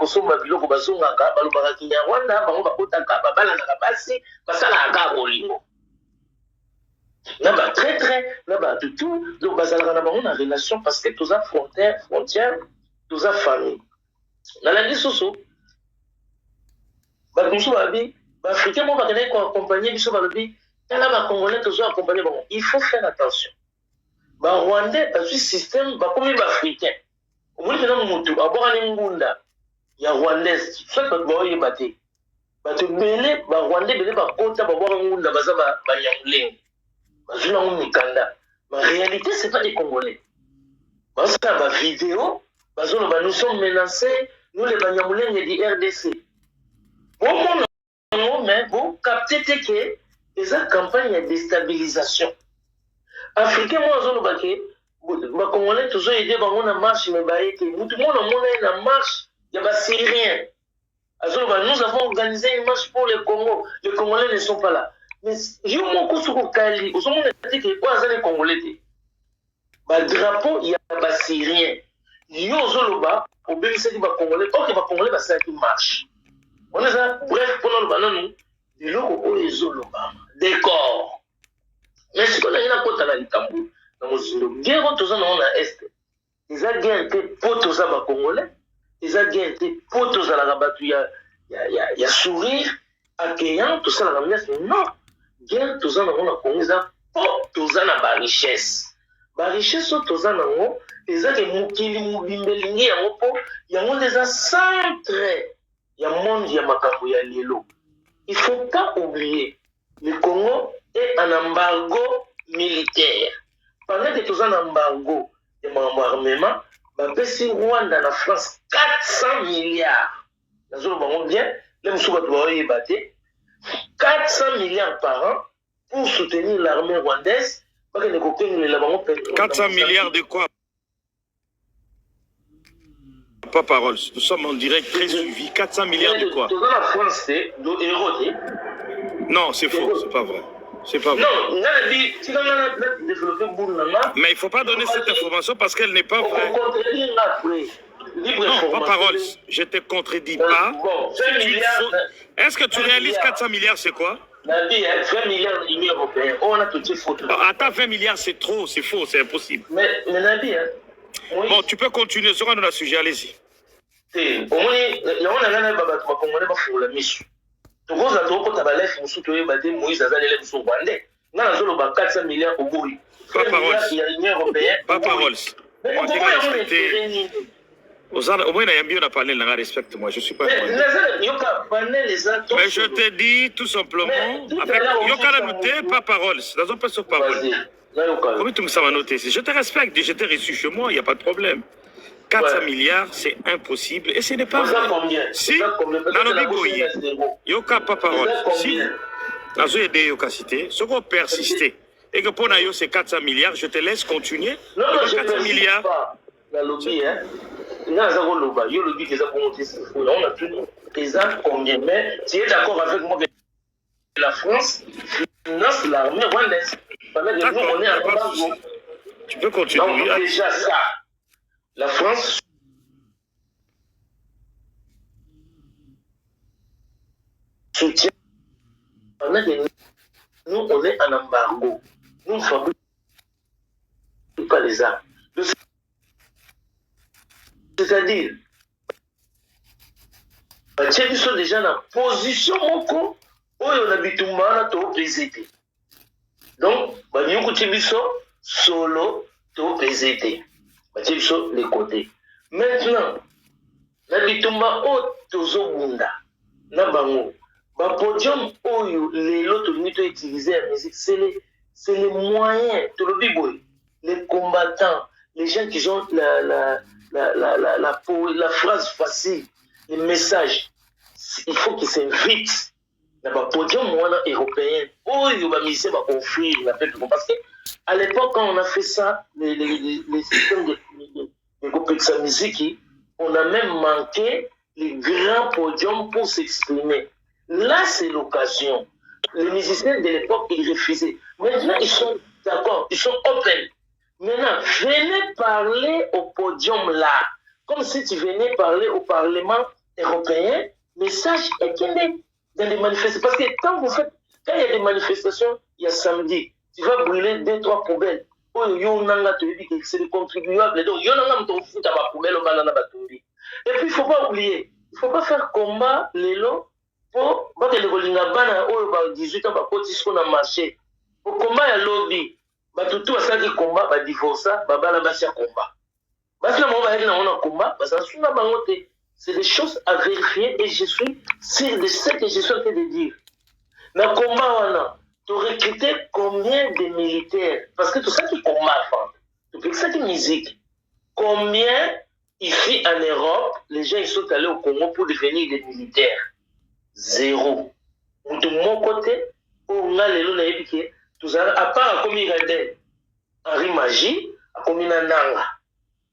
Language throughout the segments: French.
kosomba biloko bazongaka balobaka Kinyarwanda bango bakotaka babalanaka basi basalaka bolingo na ba traître na ba tutu donc bazalaka na bango na relation parce que toza frontière toza famille na la lisusu bato mosusu balobi baafricain mo bakendaki koaccompagne biso balobi tala bacongolais tozo accompagne bango il faut faire attention barwandais bazwi système bakomi baafricain omoni mpena motu abwakani ngunda ya rwandaise soit bato baoyeba te bato ebele barwandais ebele bakota babwaka ngunda baza banyamulenge bazwi nango mikanda ma réalité c'est pas des congolais bazosala bavidéo bazoloba nous sommes menacés nous les banyamulenge du RDC bomona yango mais bocapte te ke eza campagne ya déstabilisation africain mo azoloba ke bakongolais tozoyede bango na marche me baye te mutu mona mona ye na marche ya basyrien azoloba nous avons organisé une marche pour le Congo les congolais ne sont pas là mais yo moko soko kali ozomona te ke oyo aza le congolais te badrapeau ya basyrien yo ozoloba obengisaki bacongolais oke bacongolais basalaki marche on eza bref mpona oloba nanu biloko oyo ezolobama décor mais sikoyo nangi nakota na likambo na mozindo guerre oyo toza nango na este eza guerre te mpo toza bacongolais eza guerre te mpo tozalaka bato ya sourire accueillant tosalaka miasi non guerre toza nango na congo eza mpo toza na barichesse oyo toza nango eza ke mokili mobimba elingi yango mpo yango nde eza centre ya monde ya makambo ya lelo il faut pas oublier le Congo est en embargo militaire pendant que toza na embargo ya makambo armement bapesi Rwanda na France 400 milliards nazoloba bango bien le mosusu bato baoyeba te 400 milliards par an pour soutenir l'armée rwandaise bakende kokengelela bango 400 milliards de quoi? Pas parole, nous sommes en direct très suivi. 400 milliards de quoi? Dans la France, c'est de héros. Non, c'est faux, c'est pas vrai. C'est pas vrai. Non, on a dit, si on a développé Boulnama. Mais il ne faut pas donner cette information parce qu'elle n'est pas vraie. On contredit après. Non, pas parole, je ne te contredis pas. Bon, 20 milliards. Est-ce que tu réalises 400 milliards, c'est quoi? 20 milliards de l'Union européenne. On a tout de suite foutu. Attends, 20 milliards, c'est trop, c'est faux, c'est impossible. Mais Nabi, hein. Oui. Bon, tu peux continuer sur un sujet, allez-y. Au moins, il y a un Congolais qui a la mission. Tu vois, Moïse a les sur Rwandais. On a 400 milliards au bout. Pas parole. Il y a l'Union européenne. Pas parole. Au moins, on a parlé, respecte-moi, je ne suis pas. Mais je te dis tout simplement, avec pas parole. Dans un peu sur parole. Comment tu me sens noter? Je te respecte, je t'ai reçu chez moi, il n'y a pas de problème. 400 milliards, c'est impossible. Et ce n'est pas vrai. Si, Yoka pas parole. Si, Nazo aidé Yoka cité, ce qu'on persisté. Et que pour Nayo, c'est 400 milliards, je te laisse continuer. Non, 400 milliards. La lobby, hein. On a tenu les ans combien. Mais tu es d'accord avec moi que la France finance l'armée rwandaise. Nous, on est à embargo. Tu peux continuer. Donc, déjà ça. La France soutient. Nous, on est en embargo. Nous ne fabriquons pas les armes. C'est-à-dire, ils sont déjà dans la position où on a bitumba to PZT. Donc, ils sont solo to PZT. Ils sont les côtés. Maintenant, la bitumba o tozobunda na bango. Ba podium oyo les autres utiliser la musique, c'est les moyens, les combattants, les gens qui ont la phrase facile, les messages. Il faut qu'ils s'invitent dans le podium européen. Oh, il va miser ma conflit, parce qu'à l'époque, quand on a fait ça, les systèmes de groupes de musique, on a même manqué les grands podiums pour s'exprimer. Là, c'est l'occasion. Les musiciens de l'époque, ils refusaient. Maintenant, ils sont d'accord, ils sont open. Maintenant, venez parler au podium là. Comme si tu venais parler au Parlement européen, message est qu'il est dans les manifestations. Parce que quand il y a des manifestations, il y a samedi, tu vas brûler 2-3 poubelles. C'est des contribuables. Donc, il y a un foot à ma poubelle au banana batumbi. Et puis, il ne faut pas oublier, il ne faut pas faire combat les lots pour que les Bolinga bana au 18 ans, pour qu'on marché. Pour combat, il y a lobby. Tout ça qui combat, va divorcer, va balabasia combat. C'est des choses à vérifier et je suis sûr de ce que je suis en train de dire. Dans le combat, tu recrutais combien de militaires? Parce que tout ça qui combat, tout ça qui musique. Combien ici en Europe, les gens ils sont allés au Congo pour devenir des militaires? Zéro. De mon côté, on a les lois, à part comme il y a Henri Magie, comme il y a Nanga.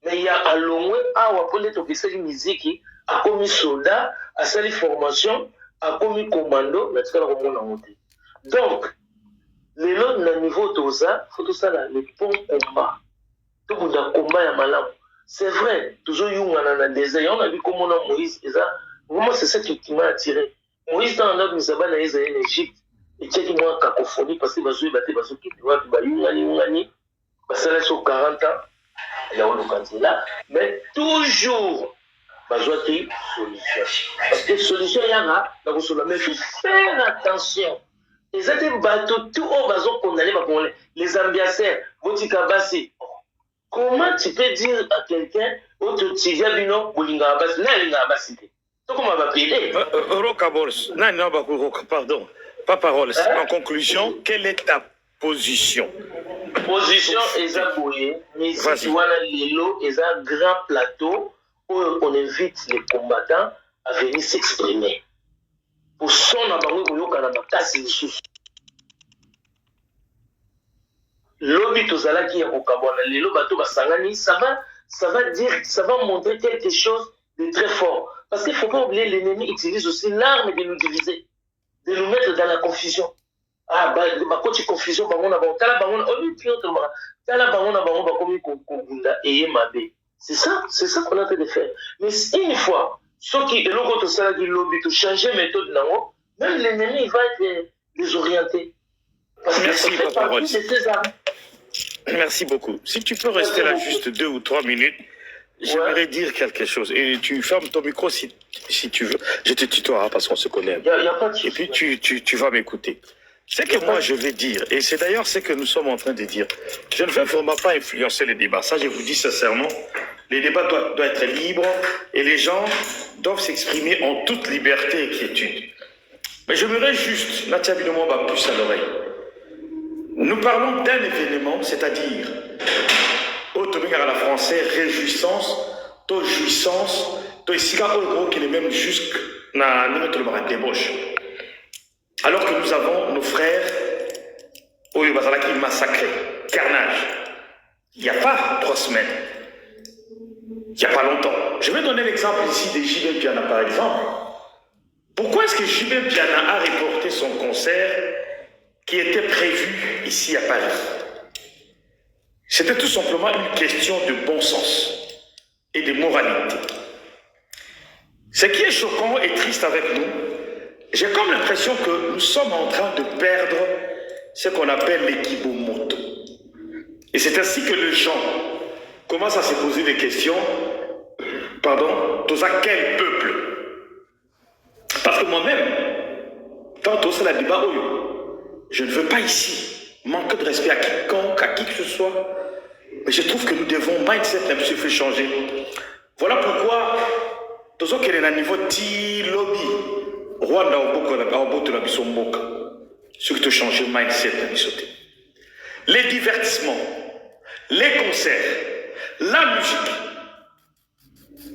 Mais il y a à Longwe, à Wapole, tu fais une musique, à comme soldat, à sa formation, à comme commando, mais tu vas le monter. Donc, les lots d'un niveau de ça, il faut tout ça là, les bons combats. Tout le monde combat à malam. C'est vrai, toujours Young en a des aïeux, on a vu comment on a Moïse, et ça, vraiment c'est ça qui m'a attiré. Moïse, dans notre Misaba, il y a en Égypte, et tu sais moi cacophonie, parce que Bazou est battu, Bazou qui doit, Youngani, ça laisse sur 40 ans. Là où nous là, mais toujours besoin de solution. Parce que solution, il y en a, mais il faut faire attention. Les autres bateaux, tout au besoin condamné, les ambianceurs, votre kabasi. Comment tu peux dire à quelqu'un, autre tia bino, bolinga abasi, n'a abasi. Comment on va payer? Rokabors, pardon, pas parole. En conclusion, quelle est ta position? Position Ezaboye, mais si tu vois un grand plateau où on invite les combattants à venir s'exprimer. Pour son amour, Lobby Tozala qui est au Kabana, les Lobato Basangani, ça va montrer quelque chose de très fort. Parce qu'il ne faut pas oublier, l'ennemi utilise aussi l'arme de nous diviser, de nous mettre dans la confusion. Ah, quand tu confusion, c'est ça qu'on a fait de faire. Mais une fois, ceux qui changer méthode, même l'ennemi va être désorienté. Merci, Papa Rolls. Merci beaucoup. Si tu peux rester là juste 2 ou 3 minutes, j'aimerais dire quelque chose. Et tu fermes ton micro si tu veux. Je te tutoierai parce qu'on se connaît. Et puis tu vas m'écouter. C'est que moi je vais dire, et c'est d'ailleurs ce que nous sommes en train de dire, je ne vais vraiment pas influencer les débats. Ça, je vous dis sincèrement, les débats doivent être libres et les gens doivent s'exprimer en toute liberté et quiétude. Mais j'aimerais juste, Natia Binomon va plus à l'oreille. Nous parlons d'un événement, c'est-à-dire, au Tomingar à la française, réjouissance, to jouissance, to isiga au gros qui est même jusque na notre débauche. Alors que nous avons nos frères au Yubazalaki massacrés, carnage. Il n'y a pas 3 semaines. Il n'y a pas longtemps. Je vais donner l'exemple ici de JB Piana par exemple. Pourquoi est-ce que JB Piana a reporté son concert qui était prévu ici à Paris? C'était tout simplement une question de bon sens et de moralité. Ce qui est choquant et triste avec nous, j'ai comme l'impression que nous sommes en train de perdre ce qu'on appelle l'équibomoto. Et c'est ainsi que les gens commencent à se poser des questions. Pardon, tous à quel peuple? Parce que moi-même, tantôt c'est la débat, je ne veux pas ici manquer de respect à quiconque, à qui que ce soit. Mais je trouve que nous devons mindset même se fait changer. Voilà pourquoi, tous qui est à niveau de lobby, Rwanda ce qui te change le mindset. Les divertissements, les concerts, la musique,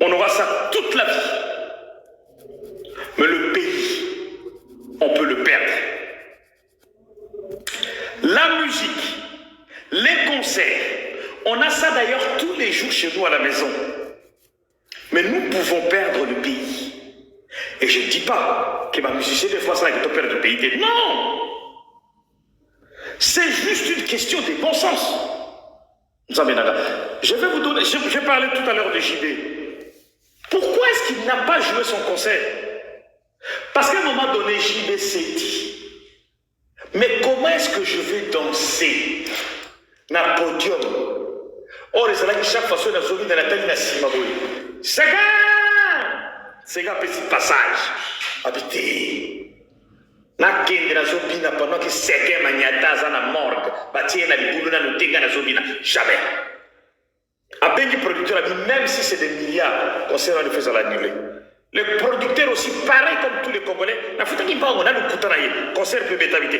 on aura ça toute la vie. Mais le pays, on peut le perdre. La musique, les concerts, on a ça d'ailleurs tous les jours chez nous à la maison. Mais nous pouvons perdre le pays. Et je ne dis pas que ma musicien des fois ça que tu perds le pays. Non! C'est juste une question de bon sens. Je vais vous donner, je parlais tout à l'heure de JB. Pourquoi est-ce qu'il n'a pas joué son concert? Parce qu'à un moment donné, JB s'est dit, mais comment est-ce que je vais danser dans le podium? Or, c'est là que chaque fois, on a zombie dans la tête de Simaboui. Sega! Sega, petit passage. Habité. Na kende na zobina pendant que Sega maniata za na morgue. Batie na libulu na lutenga na zobina. Jamais. A peine producteur a dit, même si c'est des milliards, on sait faire ça l'annuler. Les producteurs aussi, pareil comme tous les Congolais, la foutu qui parle, on a le coutanaï, concert peut m'étabiter.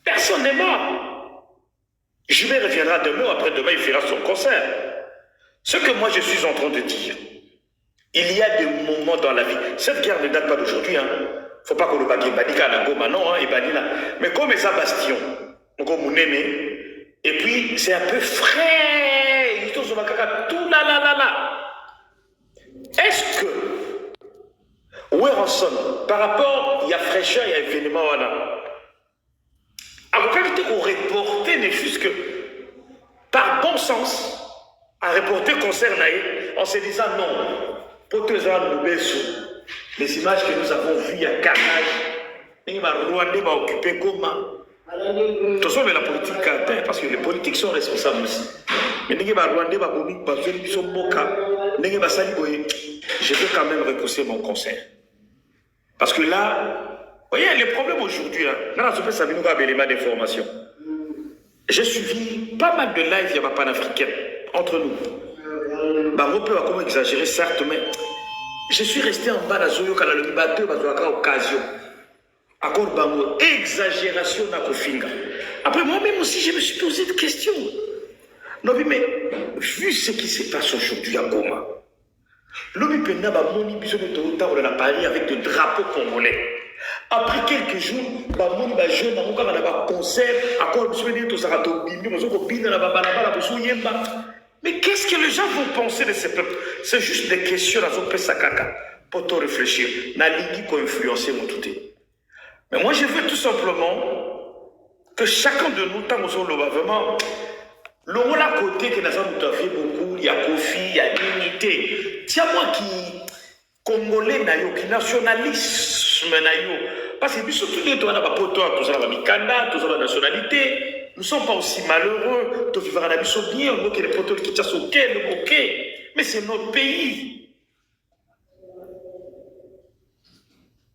Personne n'est mort. Jules reviendra demain, après-demain, il fera son concert. Ce que moi je suis en train de dire, il y a des moments dans la vie, cette guerre ne date pas d'aujourd'hui, hein. Faut pas qu'on le bague, Badika, Nangoma, non, hein, Ibadina. Mais comme ça, Bastion, comme Mounémé, et puis c'est un peu frais, il tout là. Est-ce que, où est ensemble, par rapport, il y a fraîcheur, il y a événement, voilà. Alors, quand on reportait, n'est juste que, par bon sens, à reporter concert naïf, en se disant non, pour tous les images que nous avons vues, il y a carnage, il va Rwanda va occuper comment. De toute façon, la politique, parce que les politiques sont responsables aussi. Mais je veux quand même repousser mon concert. Parce que là, vous voyez, les problèmes aujourd'hui, j'ai suivi pas mal de lives, il y a pas panafricaine, entre nous. On peut comment exagérer, certes, mais je suis resté en bas de Zoyo quand le bateau a occasion. Encore bango, exagération na kofinga. Après moi-même aussi, je me suis posé des questions. Non, mais vu ce qui se passe aujourd'hui à Goma, l'homme pena ba moni biso de Toyota on a Paris avec des drapeaux congolais. Après quelques jours, ba moni ba jeune na muka na ba concert, encore biso de to sarato bimbi, biso ko binda na ba balabala biso yemba. Mais qu'est-ce que les gens vont penser de ces peuples? C'est juste des questions à son pesakaka pour te réfléchir. Na ligi ko influencer mon touté. Mais moi, je veux tout simplement que chacun de nous, tant qu'on le vraiment, le rôle à côté que nous avons fait beaucoup, il y a Kofi, il y a l'unité. Tiens, moi qui congolais, qui nationalisme, parce que surtout les gens, tous la Mikanda, tous la nationalité, nous ne sommes pas aussi malheureux, tous vivre à la mission bien, nous qui les potos qui chassent au quai, le bouquet, mais c'est notre pays.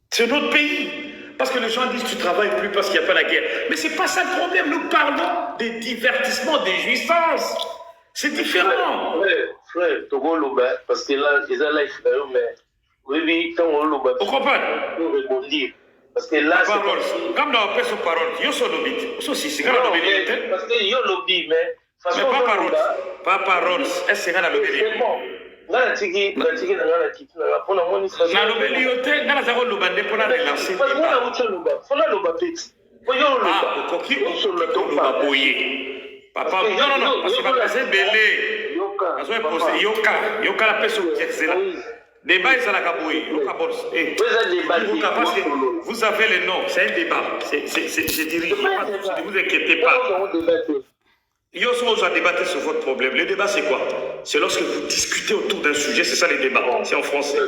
C'est notre pays. Parce que les gens disent tu ne travailles plus parce qu'il n'y a pas la guerre. Mais ce n'est pas ça le problème. Nous parlons des divertissements, des jouissances. C'est différent. Frère, Togo Loba, parce que là, ils ont life, mais oui, quand on Loba, pourquoi pas? Pour rebondir. Parce que là, c'est parole. Comme dans la parole, il y a lobby. Aussi, c'est quand on parce qu'il y a lobby, mais façon pas parole. Pas parole. Est-ce que c'est lobby? C'est bon. Ngala tiki na ngala tiki na pona moni sa na lobeli yote ngala za ko loba ne pona relancer pas ngala ucho loba fona loba peti po yo loba koki to loba boye papa non parce que va passer belé azo imposer yoka la personne qui est là débat ça la kaboye yoka boss parce que vous avez les noms c'est un débat je dirige ne vous inquiétez pas. Ils ont débattu sur votre problème. Le débat, c'est quoi? C'est lorsque vous discutez autour d'un sujet, c'est ça les débats. C'est en français.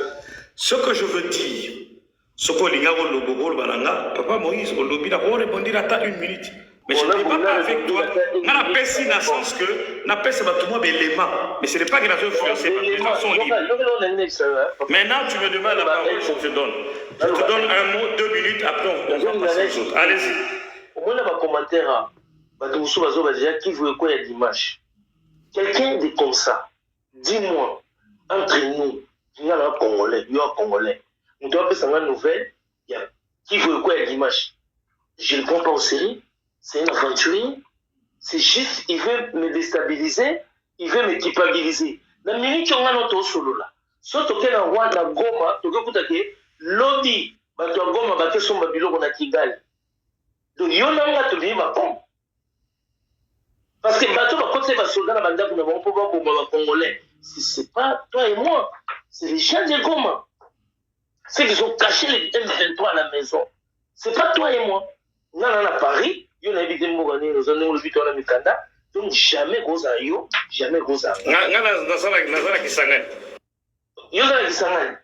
Ce que je veux dire, ce que les gars Papa Moïse, on répondre à une minute. Mais je ne débat pas avec toi. On a pensé dans le sens que, on a pensé tout le monde l'élément. Mais ce n'est pas que nous influencé par les gens sont libres. Maintenant, tu me demandes la parole, je te donne. Je te donne un mot, 2 minutes, après on va passer aux autres. Allez-y. Au moins, dans ma commentaire, qui veut quoi il y a Dimanche? Quelqu'un de comme ça, dis-moi, entre nous, il y a un Congolais, il y a un Congolais. On doit faire une nouvelle, il y a qui veut quoi il y a Dimanche? Je ne le prends pas au sérieux, c'est un aventurier, c'est juste, il veut me déstabiliser, il veut me culpabiliser. La minute où on a notre solo là, soit tu as un roi de Goma, tu as dit, lobby, tu as Goma, tu as son babilo, on a Kigali. Donc, il y a un tu dis, parce que bateau va continuer à soldat dans la bande pour Congolais. C'est pas toi et moi, c'est les gens de Goma. C'est qu'ils ont caché les M23 à la maison. C'est pas toi et moi. Nous, on est à Paris, on a évité Mourani, nous avons évité à la Mikanda. Donc jamais gros à yo, jamais gros à yo. Yosa Kisangani.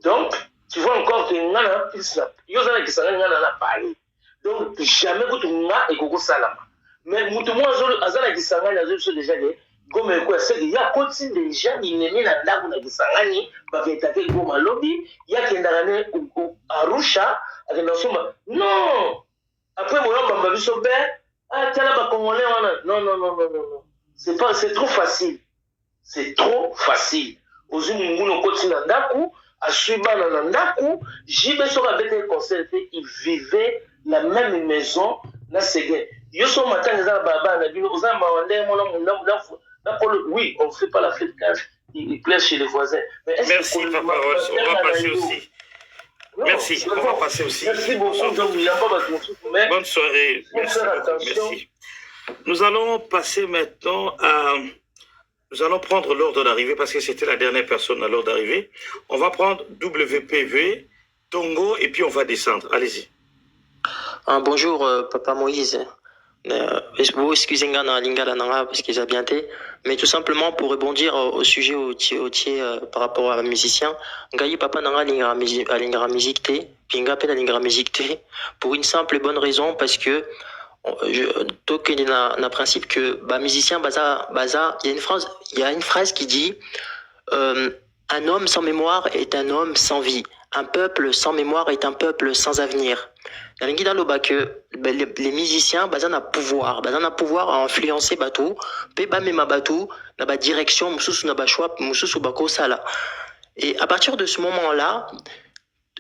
Donc, tu vois encore que Ngana plus là. Yosa Kisangani Ngana na Paris. Donc, jamais que tu n'as et Koko Salama. Mais Moutoumou Azana Kisangani a déjà dit, Goma quoi, c'est qu'il y a côté déjà, il n'est pas là où Kisangani, va attaquer Goma Lobby, il y a qui est dans Arusha, avec Nasuma. Non! Après, mon homme m'a vu son père, ah, t'as là, Congolais, non. C'est trop facile. C'est trop facile. Aux Unis, nous continuons à Ndaku, à Suiba, à Ndaku, j'y vais sur avec un concert, ils vivaient la même maison, dans Séguin. Yo so matin, les Baba, les Bilo, aux Amawandais, mon homme, oui, on ne fait pas la fête quand il plaît chez les voisins. Mais merci, Papa Rolls, on va passer aussi. Non, merci, on va passer aussi. Merci beaucoup. Bonne soirée. Merci beaucoup. Merci. Nous allons passer maintenant à... Nous allons prendre l'ordre d'arrivée parce que c'était la dernière personne à l'ordre d'arrivée. On va prendre WPV, Tongo, et puis on va descendre. Allez-y. Bonjour, Papa Moïse. Vous excusez-moi parce que j'ai bien été, mais tout simplement pour rebondir au sujet par rapport à un musicien, Ngaï Papa Nanga Lingara musique T, puis Ngapé Lingara musique T, pour une simple et bonne raison, parce que il y a un principe que musicien baza, il y a une phrase qui dit un homme sans mémoire est un homme sans vie. Un peuple sans mémoire est un peuple sans avenir. Il y a que les musiciens ont un pouvoir à influencer tout, dans la direction, et à partir de ce moment-là,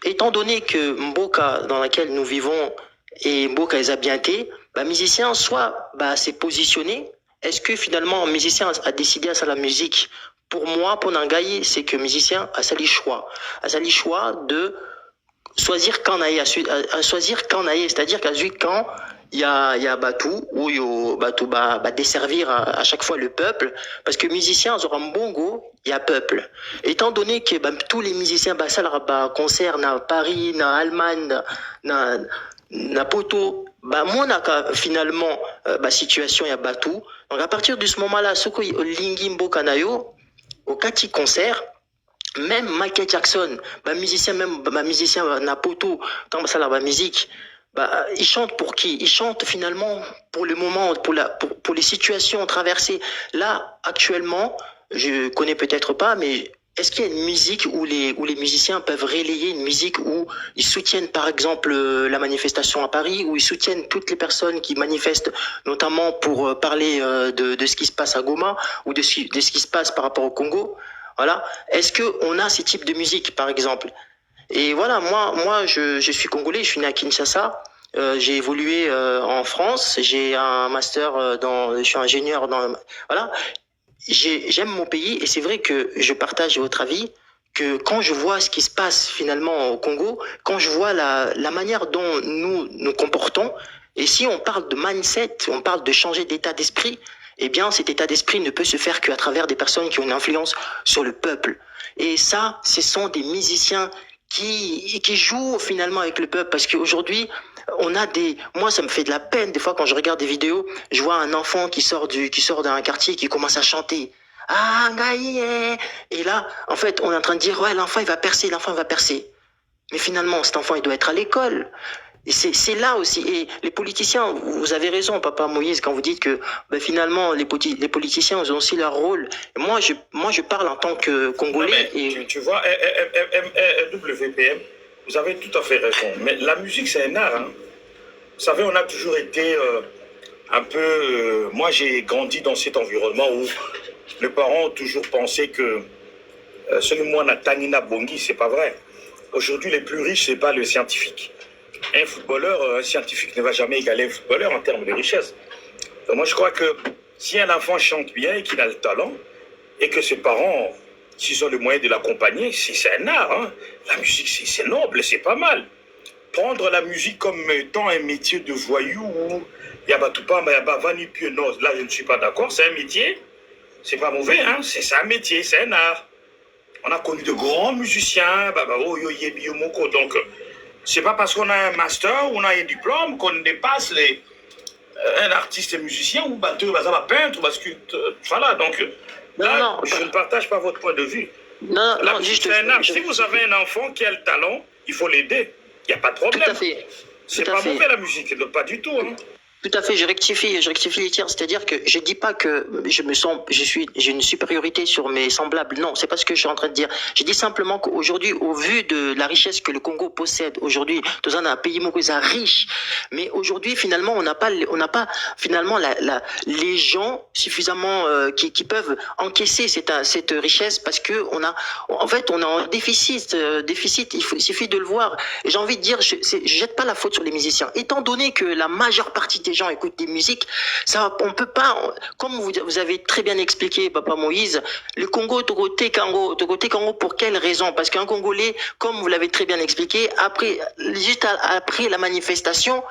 étant donné que Mboka dans laquelle nous vivons et Mboka est bien été, musicien soit s'est positionné. Est-ce que finalement un musicien a décidé à ça la musique? Pour moi, pour Nangaï, c'est que musicien a le choix de choisir quand on c'est-à-dire qu'à quand il y a Batou ou Batou desservir à chaque fois le peuple, parce que musicien aura un bon goût, il y a peuple. Étant donné que tous les musiciens ça leur concert na Paris, na Allemagne, na Poto, moi finalement situation il y a Batou. Donc à partir de ce moment-là, ce que Lingimbo Kanayo au Kati concert, même Michael Jackson, musicien Napoto, quand ça la musique, il chante pour qui? Il chante finalement pour le moment, pour les situations traversées. Là, actuellement, je connais peut-être pas, mais est-ce qu'il y a une musique où les musiciens peuvent relayer une musique où ils soutiennent par exemple la manifestation à Paris, où ils soutiennent toutes les personnes qui manifestent, notamment pour parler de ce qui se passe à Goma ou de ce qui se passe par rapport au Congo? Voilà. Est-ce qu'on a ces types de musique, par exemple? Et voilà, moi, je suis congolais, je suis né à Kinshasa. J'ai évolué en France. J'ai un master je suis ingénieur voilà. J'aime mon pays et c'est vrai que je partage votre avis que quand je vois ce qui se passe finalement au Congo, quand je vois la manière dont nous nous comportons, et si on parle de mindset, on parle de changer d'état d'esprit, eh bien cet état d'esprit ne peut se faire qu'à travers des personnes qui ont une influence sur le peuple. Et ça, ce sont des musiciens qui jouent finalement avec le peuple, parce qu'aujourd'hui, moi ça me fait de la peine des fois quand je regarde des vidéos, je vois un enfant qui sort d'un quartier, qui commence à chanter. Ah, Ngaïe! Et là, en fait, on est en train de dire, ouais, l'enfant il va percer. Mais finalement, cet enfant il doit être à l'école. Et c'est là aussi. Et les politiciens, vous avez raison, Papa Moïse, quand vous dites que finalement les politiciens ils ont aussi leur rôle. Et moi je parle en tant que Congolais. Tu vois, WPM, vous avez tout à fait raison. Mais la musique, c'est un art. Hein. Vous savez, on a toujours été un peu... moi, j'ai grandi dans cet environnement où mes parents ont toujours pensé que celui moi, Natanina Bongi, c'est pas vrai. Aujourd'hui, les plus riches, c'est pas le scientifique. Un scientifique ne va jamais égaler un footballeur en termes de richesse. Donc moi, je crois que si un enfant chante bien et qu'il a le talent, et que ses parents, s'ils ont le moyen de l'accompagner, c'est un art. Hein. La musique, c'est noble, c'est pas mal. Prendre la musique comme étant un métier de voyou, où Yabatoupa, Yabavani, puis non, là je ne suis pas d'accord, c'est un métier, c'est pas mauvais, hein. C'est un métier, c'est un art. On a connu de grands musiciens, donc c'est pas parce qu'on a un master ou on a un diplôme qu'on dépasse un artiste musicien ou batteur, peintre, sculpteur, voilà, donc... Là, je ne partage pas votre point de vue. Non, La non, musique, juste. c'est un art. Si vous avez un enfant qui a le talent, il faut l'aider. Il n'y a pas de Tout problème. à fait. C'est Tout à pas fait. mauvais la musique, pas du tout. Hein. Tout à fait, je rectifie les tirs, c'est-à-dire que je dis pas que j'ai une supériorité sur mes semblables, non, c'est pas ce que je suis en train de dire. Je dis simplement qu'aujourd'hui, au vu de la richesse que le Congo possède, aujourd'hui, nous sommes un pays riche, mais aujourd'hui, finalement, on n'a pas finalement les gens suffisamment qui peuvent encaisser cette richesse parce que on est en déficit, il suffit de le voir. Et j'ai envie de dire, je jette pas la faute sur les musiciens, étant donné que la majeure partie des gens écoutent des musiques, ça, on peut pas, comme vous avez très bien expliqué, Papa Moïse, le Congo, Togo, Congo, pour quelle raison? Parce qu'un Congolais, comme vous l'avez très bien expliqué, juste après la manifestation,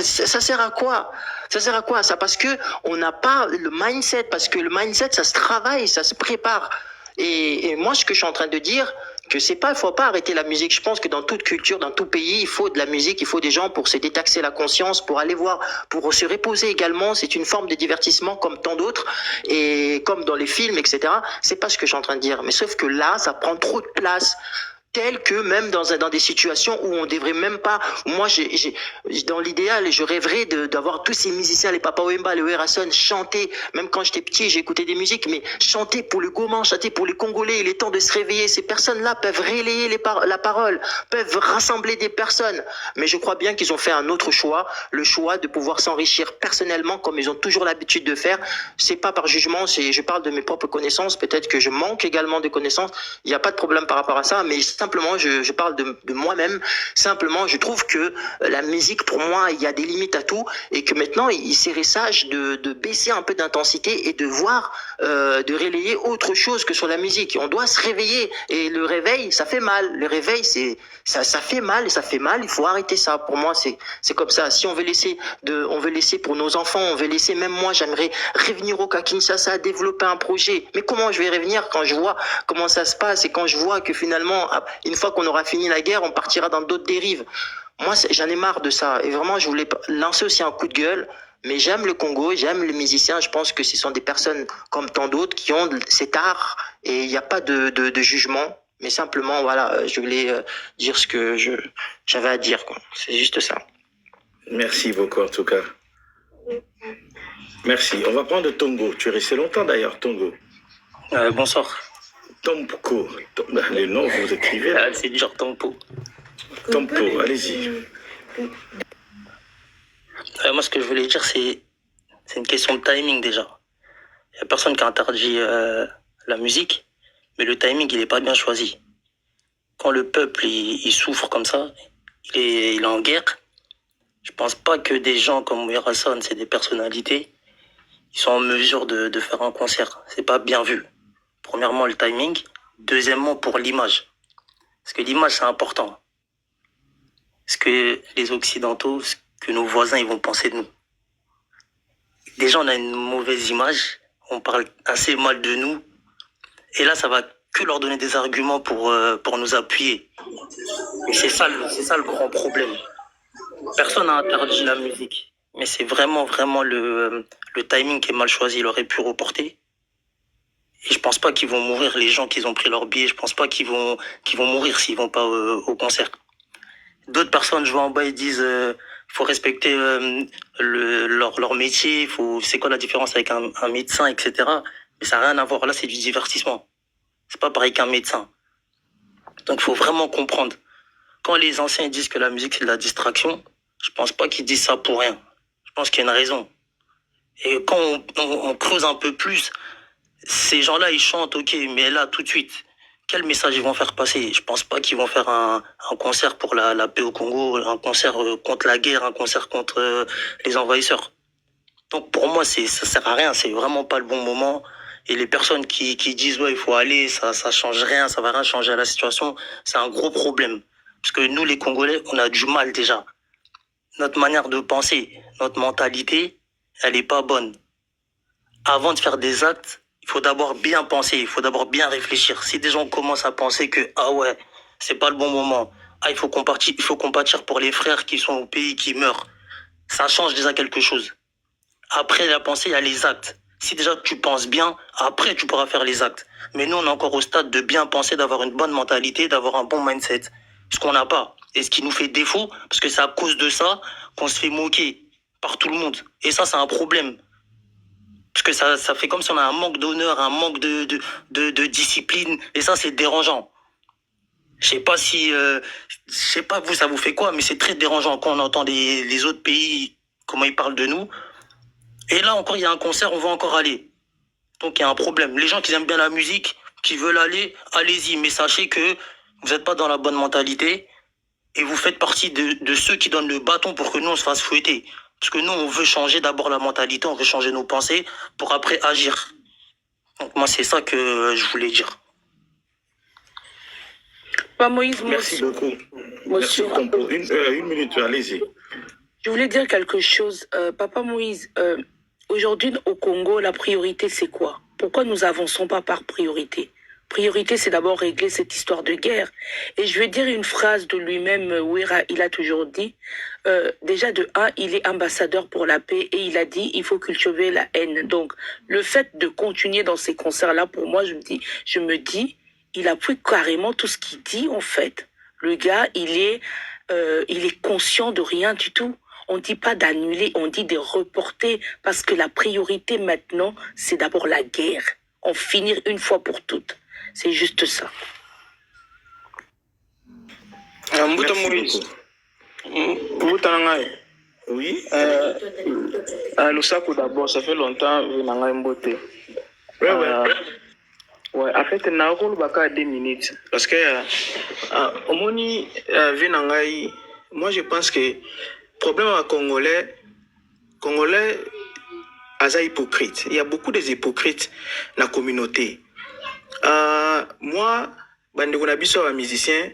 ça sert à quoi? Ça sert à quoi? Ça, parce que on n'a pas le mindset, parce que le mindset, ça se travaille, ça se prépare. Et moi, ce que je suis en train de dire, que faut pas arrêter la musique. Je pense que dans toute culture, dans tout pays, il faut de la musique, il faut des gens pour se détaxer la conscience, pour aller voir, pour se reposer également. C'est une forme de divertissement comme tant d'autres et comme dans les films, etc. C'est pas ce que je suis en train de dire. Mais sauf que là, ça prend trop de place. Tel que même dans des situations où on devrait même pas, moi dans l'idéal je rêverais d'avoir tous ces musiciens, les Papa Wemba, les Werason, chanter, même quand j'étais petit j'écoutais des musiques, mais chanter pour le Goma, chanter pour les Congolais, il est temps de se réveiller, ces personnes-là peuvent relayer la parole, peuvent rassembler des personnes, mais je crois bien qu'ils ont fait un autre choix, le choix de pouvoir s'enrichir personnellement comme ils ont toujours l'habitude de faire. C'est pas par jugement, je parle de mes propres connaissances, peut-être que je manque également de connaissances, il n'y a pas de problème par rapport à ça, mais simplement, je parle de moi-même. Simplement, je trouve que la musique, pour moi, il y a des limites à tout et que maintenant, il serait sage de baisser un peu d'intensité et de voir, de relayer autre chose que sur la musique. On doit se réveiller et le réveil, ça fait mal. Le réveil, ça fait mal et ça fait mal. Il faut arrêter ça. Pour moi, c'est comme ça. Si on veut laisser pour nos enfants, on veut laisser, même moi, j'aimerais revenir au Kinshasa, développer un projet. Mais comment je vais revenir quand je vois comment ça se passe et quand je vois que finalement, une fois qu'on aura fini la guerre, on partira dans d'autres dérives. Moi, j'en ai marre de ça. Et vraiment, je voulais lancer aussi un coup de gueule. Mais j'aime le Congo, j'aime les musiciens. Je pense que ce sont des personnes comme tant d'autres qui ont cet art. Et il n'y a pas de jugement. Mais simplement, voilà, je voulais dire ce que j'avais à dire, quoi. C'est juste ça. Merci beaucoup, en tout cas. Merci. On va prendre Tongo. Tu es resté longtemps, d'ailleurs, Tongo. Bonsoir. Tompo. Les noms, vous écrivez. C'est dur, Tompo. Tompo, allez-y. Moi, ce que je voulais dire, c'est une question de timing déjà. Il n'y a personne qui a interdit la musique, mais le timing, il n'est pas bien choisi. Quand le peuple, il souffre comme ça, il est en guerre, je pense pas que des gens comme Werason, c'est des personnalités, ils sont en mesure de faire un concert. C'est pas bien vu. Premièrement, le timing. Deuxièmement, pour l'image. Parce que l'image, c'est important. Ce que les Occidentaux, ce que nos voisins, ils vont penser de nous. Déjà, on a une mauvaise image. On parle assez mal de nous. Et là, ça va que leur donner des arguments pour nous appuyer. Et c'est ça le grand problème. Personne n'a interdit la musique. Mais c'est vraiment le timing qui est mal choisi. Il aurait pu reporter. Et je pense pas qu'ils vont mourir, les gens qui ont pris leur billet. Je pense pas qu'ils vont mourir s'ils vont pas au concert. D'autres personnes, je vois en bas, ils disent faut respecter leur métier. C'est quoi la différence avec un médecin, etc. Mais ça n'a rien à voir. Là, c'est du divertissement. C'est pas pareil qu'un médecin. Donc, il faut vraiment comprendre. Quand les anciens disent que la musique, c'est de la distraction, je pense pas qu'ils disent ça pour rien. Je pense qu'il y a une raison. Et quand on creuse un peu plus, ces gens-là, ils chantent, ok, mais là, tout de suite, quel message ils vont faire passer? Je pense pas qu'ils vont faire un concert pour la paix au Congo, un concert contre la guerre, un concert contre les envahisseurs. Donc pour moi, ça sert à rien, c'est vraiment pas le bon moment. Et les personnes qui disent ouais, il faut aller, ça change rien, ça va rien changer à la situation, c'est un gros problème. Parce que nous, les Congolais, on a du mal déjà. Notre manière de penser, notre mentalité, elle est pas bonne. Avant de faire des actes, il faut d'abord bien penser, il faut d'abord bien réfléchir. Si des gens commencent à penser que, ah ouais, c'est pas le bon moment, il faut compatir pour les frères qui sont au pays, qui meurent, ça change déjà quelque chose. Après la pensée, il y a les actes. Si déjà tu penses bien, après tu pourras faire les actes. Mais nous, on est encore au stade de bien penser, d'avoir une bonne mentalité, d'avoir un bon mindset. Ce qu'on n'a pas. Et ce qui nous fait défaut, parce que c'est à cause de ça qu'on se fait moquer par tout le monde. Et ça, c'est un problème. Parce que ça fait comme si on a un manque d'honneur, un manque de discipline. Et ça, c'est dérangeant. Je sais pas si... je sais pas vous, ça vous fait quoi, mais c'est très dérangeant quand on entend les autres pays, comment ils parlent de nous. Et là encore, il y a un concert, on va encore aller. Donc il y a un problème. Les gens qui aiment bien la musique, qui veulent aller, allez-y. Mais sachez que vous n'êtes pas dans la bonne mentalité et vous faites partie de ceux qui donnent le bâton pour que nous, on se fasse fouetter. Parce que nous, on veut changer d'abord la mentalité, on veut changer nos pensées pour après agir. Donc moi, c'est ça que je voulais dire. Pas Moïse, Merci beaucoup. Monsieur. Merci pour une minute, allez-y. Je voulais dire quelque chose. Papa Moïse, aujourd'hui au Congo, la priorité c'est quoi? Pourquoi nous avançons pas par priorité? Priorité, c'est d'abord régler cette histoire de guerre. Et je vais dire une phrase de lui-même, Ouira, il a toujours dit, déjà de un, il est ambassadeur pour la paix et il a dit, il faut cultiver la haine. Donc, le fait de continuer dans ces concerts-là, pour moi, je me dis, il appuie carrément tout ce qu'il dit, en fait. Le gars, il est conscient de rien du tout. On ne dit pas d'annuler, on dit de reporter, parce que la priorité maintenant, c'est d'abord la guerre. En finir une fois pour toutes. C'est juste ça. Oui. Lusako d'abord, ça fait longtemps que je mbote. Ouais, en fait, na rôle baka 2 minutes parce que omoni venangai, moi je pense que problème à congolais asa hypocrite. Il y a beaucoup des hypocrites dans la communauté. Moi, bandeko na biso wa musicien,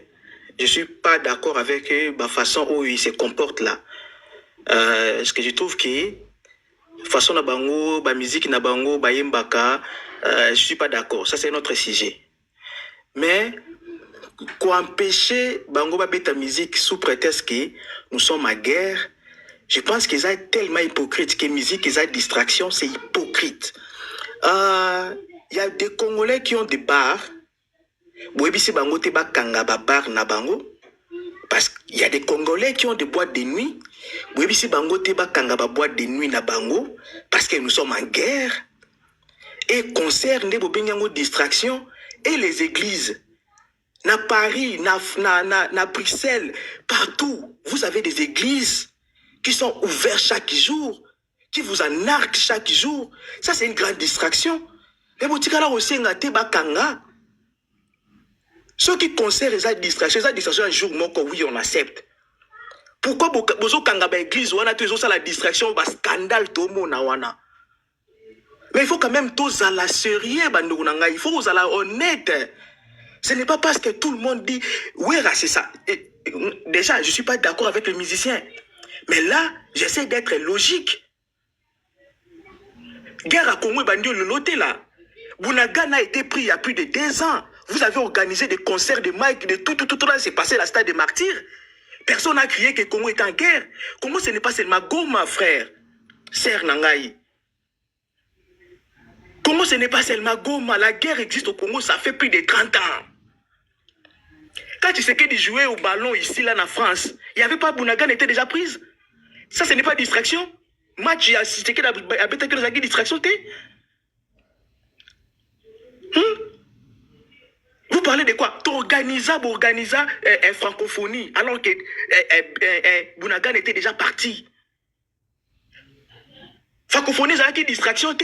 je suis pas d'accord avec la façon où ils se comportent là. Parce que je trouve que façon na bango, ba musique na bango, ba yembaka, je suis pas d'accord. Ça c'est notre sujet. Mais quoi empêcher bango ba beta musique sous prétexte que nous sommes à guerre, je pense qu'ils sont tellement hypocrites que musique ils ont distraction, c'est hypocrite. Il y a des Congolais qui ont des bars. Bouébisi bango te ba kanga ba bar na bango. Parce qu'il y a des Congolais qui ont des boîtes de nuit. Bouébisi bango te ba kanga ba boîte de nuit na bango. Parce que nous sommes en guerre. Et concerne des distractions. Et les églises. Na Paris, na Bruxelles, partout. Vous avez des églises qui sont ouvertes chaque jour. Qui vous en arquent chaque jour. Ça c'est une grande distraction. Les boutiques là aussi ngate ba kanga. Ceux qui concernent les distractions un jour, oui, on accepte. Pourquoi bozo kanga ba église wana tu ça la distraction ba scandale tomo na wana. Mais il faut quand même tous à la sérieux bandou nanga, il faut vous aller honnête. Ce n'est pas parce que tout le monde dit oui, c'est ça. Et, déjà, je suis pas d'accord avec les musiciens. Mais là, j'essaie d'être logique. Guerre à Congo bandio le loté là. Bunagana a été pris il y a plus de 2 ans. Vous avez organisé des concerts de Mike, de tout là, c'est passé à la stade des martyrs. Personne n'a crié que Congo est en guerre. Congo, ce n'est pas seulement Goma, frère. Serre Nangaï. Congo, ce n'est pas seulement Goma. La guerre existe au Congo, ça fait plus de 30 ans. Quand tu sais que de jouer au ballon ici, là, en France, il n'y avait pas Bunagana était déjà prise. Ça, ce n'est pas distraction. Match, il y a distraction, Vous parlez de quoi? T'organiser une francophonie alors que Bunagana était déjà parti. Francophonie, ça a été distraction,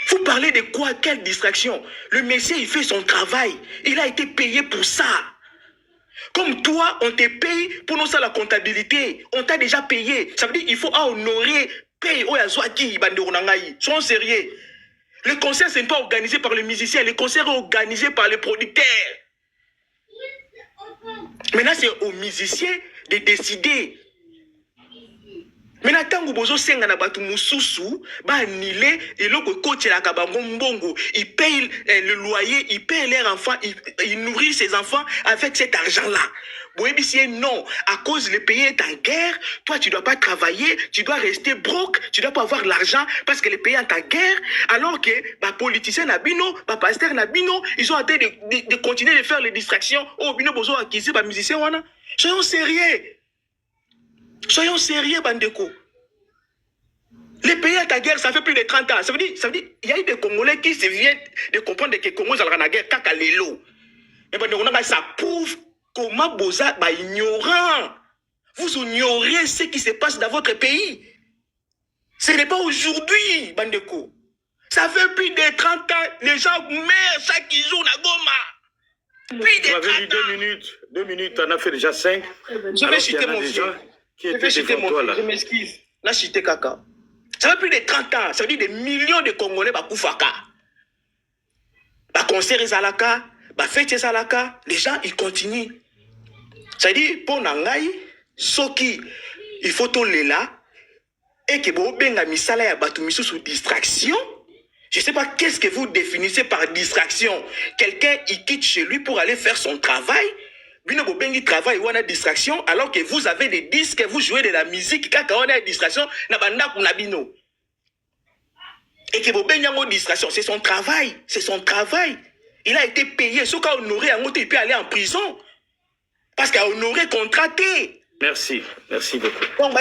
Vous parlez de quoi? Quelle distraction? Le Messie, il fait son travail. Il a été payé pour ça. Comme toi, on te paye pour nous ça la comptabilité. On t'a déjà payé. Ça veut dire qu'il faut honorer, payer. Soyons sérieux. Le concert, ce n'est pas organisé par les musiciens. Le concert est organisé par les producteurs. Maintenant, c'est aux musiciens de décider. Maintenant, tant que bozo senga na batu mususu, ba annulé et l'autre coach la kabango mbongo, il paye le loyer, il paye leurs enfants, il nourrit ses enfants avec cet argent-là. Boébissé, non, à cause le pays est en guerre, toi tu dois pas travailler, tu dois rester broke, tu dois pas avoir l'argent parce que le pays est en guerre, alors que bah politiciens nabino, bah pasteur nabino, ils ont hâte de continuer de faire les distractions. Oh bino bozo acquis, bah musiciens wana. Soyons sérieux. Soyons sérieux, Bandeko. Le pays est en guerre, ça fait plus de 30 ans. Ça veut dire, il y a eu des Congolais qui se viennent de comprendre que les Congolais sont en guerre, kaka lelo. Et ça prouve comment Boza est ignorant. Vous ignorez ce qui se passe dans votre pays. Ce n'est pas aujourd'hui, Bandeko. Ça fait plus de 30 ans, les gens meurent chaque jour à Goma. Plus de 30 ans. 2 minutes, on a fait déjà 5. Je vais citer mon fils. Je m'excuse. Là, cité Kaka. Ça fait plus de 30 ans. Ça veut dire des millions de Congolais Bakoufaka. Concert Zalaka, fête Zalaka. Les gens, ils continuent. Ça veut dire, pour Nangaï, Soki, il faut tout là. Et que vous benga misala ya batu misu sous distraction. Je ne sais pas qu'est-ce que vous définissez par distraction. Quelqu'un, il quitte chez lui pour aller faire son travail. Bino bobengi travail ou a distraction alors que vous avez des disques, vous jouez de la musique, quand on a une distraction, na banda kuna bino. Et que bobengi en distraction, c'est son travail, c'est son travail. Il a été payé, ce qu'a honoré en il peut aller en prison. Parce qu'il a honoré contracté. Merci beaucoup. Donc,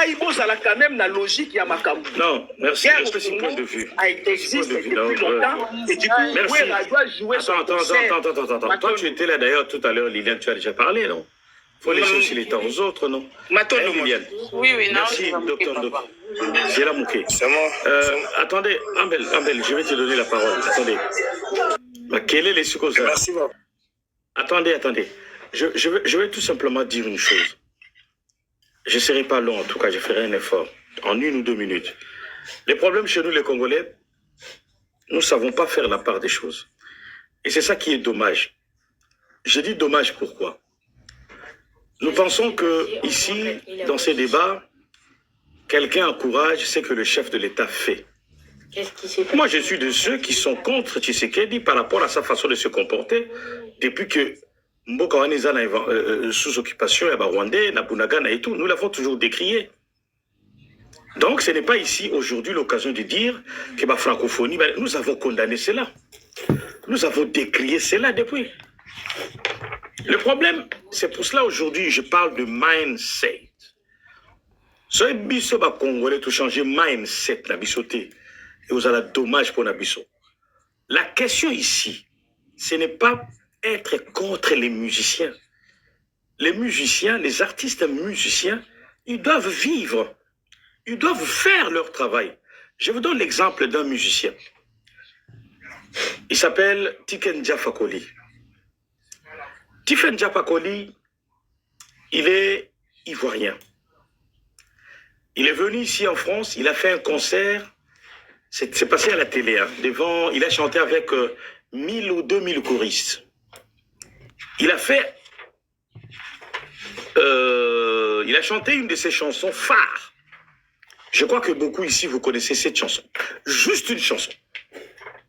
il pose quand même la logique, il y a ma cam. Non, merci. Respect ce point de vue. A été existe depuis longtemps. Et du coup, merci. Elle doit jouer son Attends. Toi, tu étais là d'ailleurs tout à l'heure, Liliane, tu as déjà parlé, non? Il faut laisser aussi les temps aux autres, non? Liliane. Oui, non. Merci, docteur. C'est la mouquée. C'est moi. Attendez, Ambel, je vais te donner la parole. Attendez. Quel est les succès? Merci, beaucoup. Attendez. Je vais tout simplement dire une chose. Je ne serai pas long, en tout cas, je ferai un effort. En 1 ou 2 minutes. Les problèmes chez nous, les Congolais, nous ne savons pas faire la part des choses. Et c'est ça qui est dommage. Je dis dommage pourquoi? Nous pensons que ici, dans ces débats, quelqu'un encourage ce que le chef de l'État fait. Moi, je suis de ceux qui sont contre Tshisekedi par rapport à sa façon de se comporter depuis que Mboka Waneza sous occupation, il y a Rwandais, Nabunagana et tout. Nous l'avons toujours décrié. Donc, ce n'est pas ici, aujourd'hui, l'occasion de dire que la francophonie, nous avons condamné cela. Nous avons décrié cela depuis. Le problème, c'est pour cela aujourd'hui, je parle de mindset. Ce biso va Congolais tout changer mindset, la bisoté. Et vous avez dommage pour la biso. La question ici, ce n'est pas être contre les musiciens. Les musiciens, les artistes musiciens, ils doivent vivre. Ils doivent faire leur travail. Je vous donne l'exemple d'un musicien. Il s'appelle Tiken Jah Fakoly. Tiken Jah Fakoly, il est ivoirien. Il est venu ici en France, il a fait un concert, c'est passé à la télé, hein, devant, il a chanté avec 1000 ou 2000 choristes. Il a chanté une de ses chansons phares. Je crois que beaucoup ici, vous connaissez cette chanson. Juste une chanson.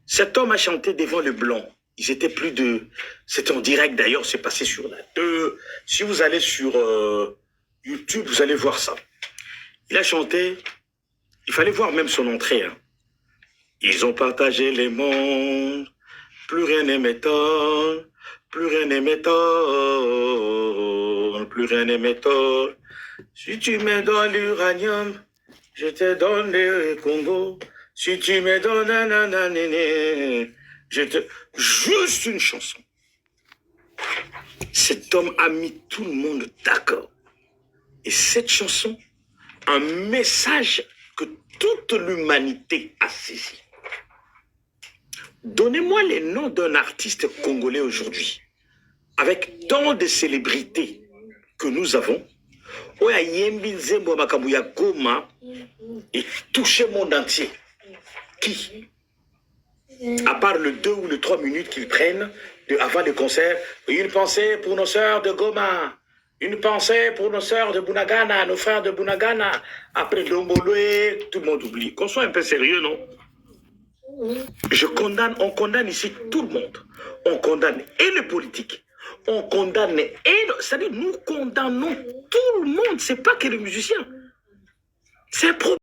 Cet homme a chanté devant le blanc. Ils étaient plus de... C'était en direct d'ailleurs, c'est passé sur la 2. Si vous allez sur YouTube, vous allez voir ça. Il a chanté, il fallait voir même son entrée. Hein. Ils ont partagé les mondes, plus rien ne m'étonne, plus rien ne m'étonne, plus rien ne m'étonne. Si tu me donnes l'uranium, je te donne le Congo. Si tu me donnes je te... Juste une chanson. Cet homme a mis tout le monde d'accord. Et cette chanson, un message que toute l'humanité a saisi. Donnez-moi les noms d'un artiste congolais aujourd'hui, avec tant de célébrités que nous avons, et toucher le monde entier. Qui? À part le 2 ou le 3 minutes qu'ils prennent avant le concert, une pensée pour nos sœurs de Goma, Une pensée pour nos sœurs de Bunagana, nos frères de Bunagana. Après Dombolé, tout le monde oublie. Qu'on soit un peu sérieux, non? On condamne ici tout le monde. On condamne et les politiques. On condamne et... C'est-à-dire, nous condamnons tout le monde. C'est pas que les musiciens. C'est un problème.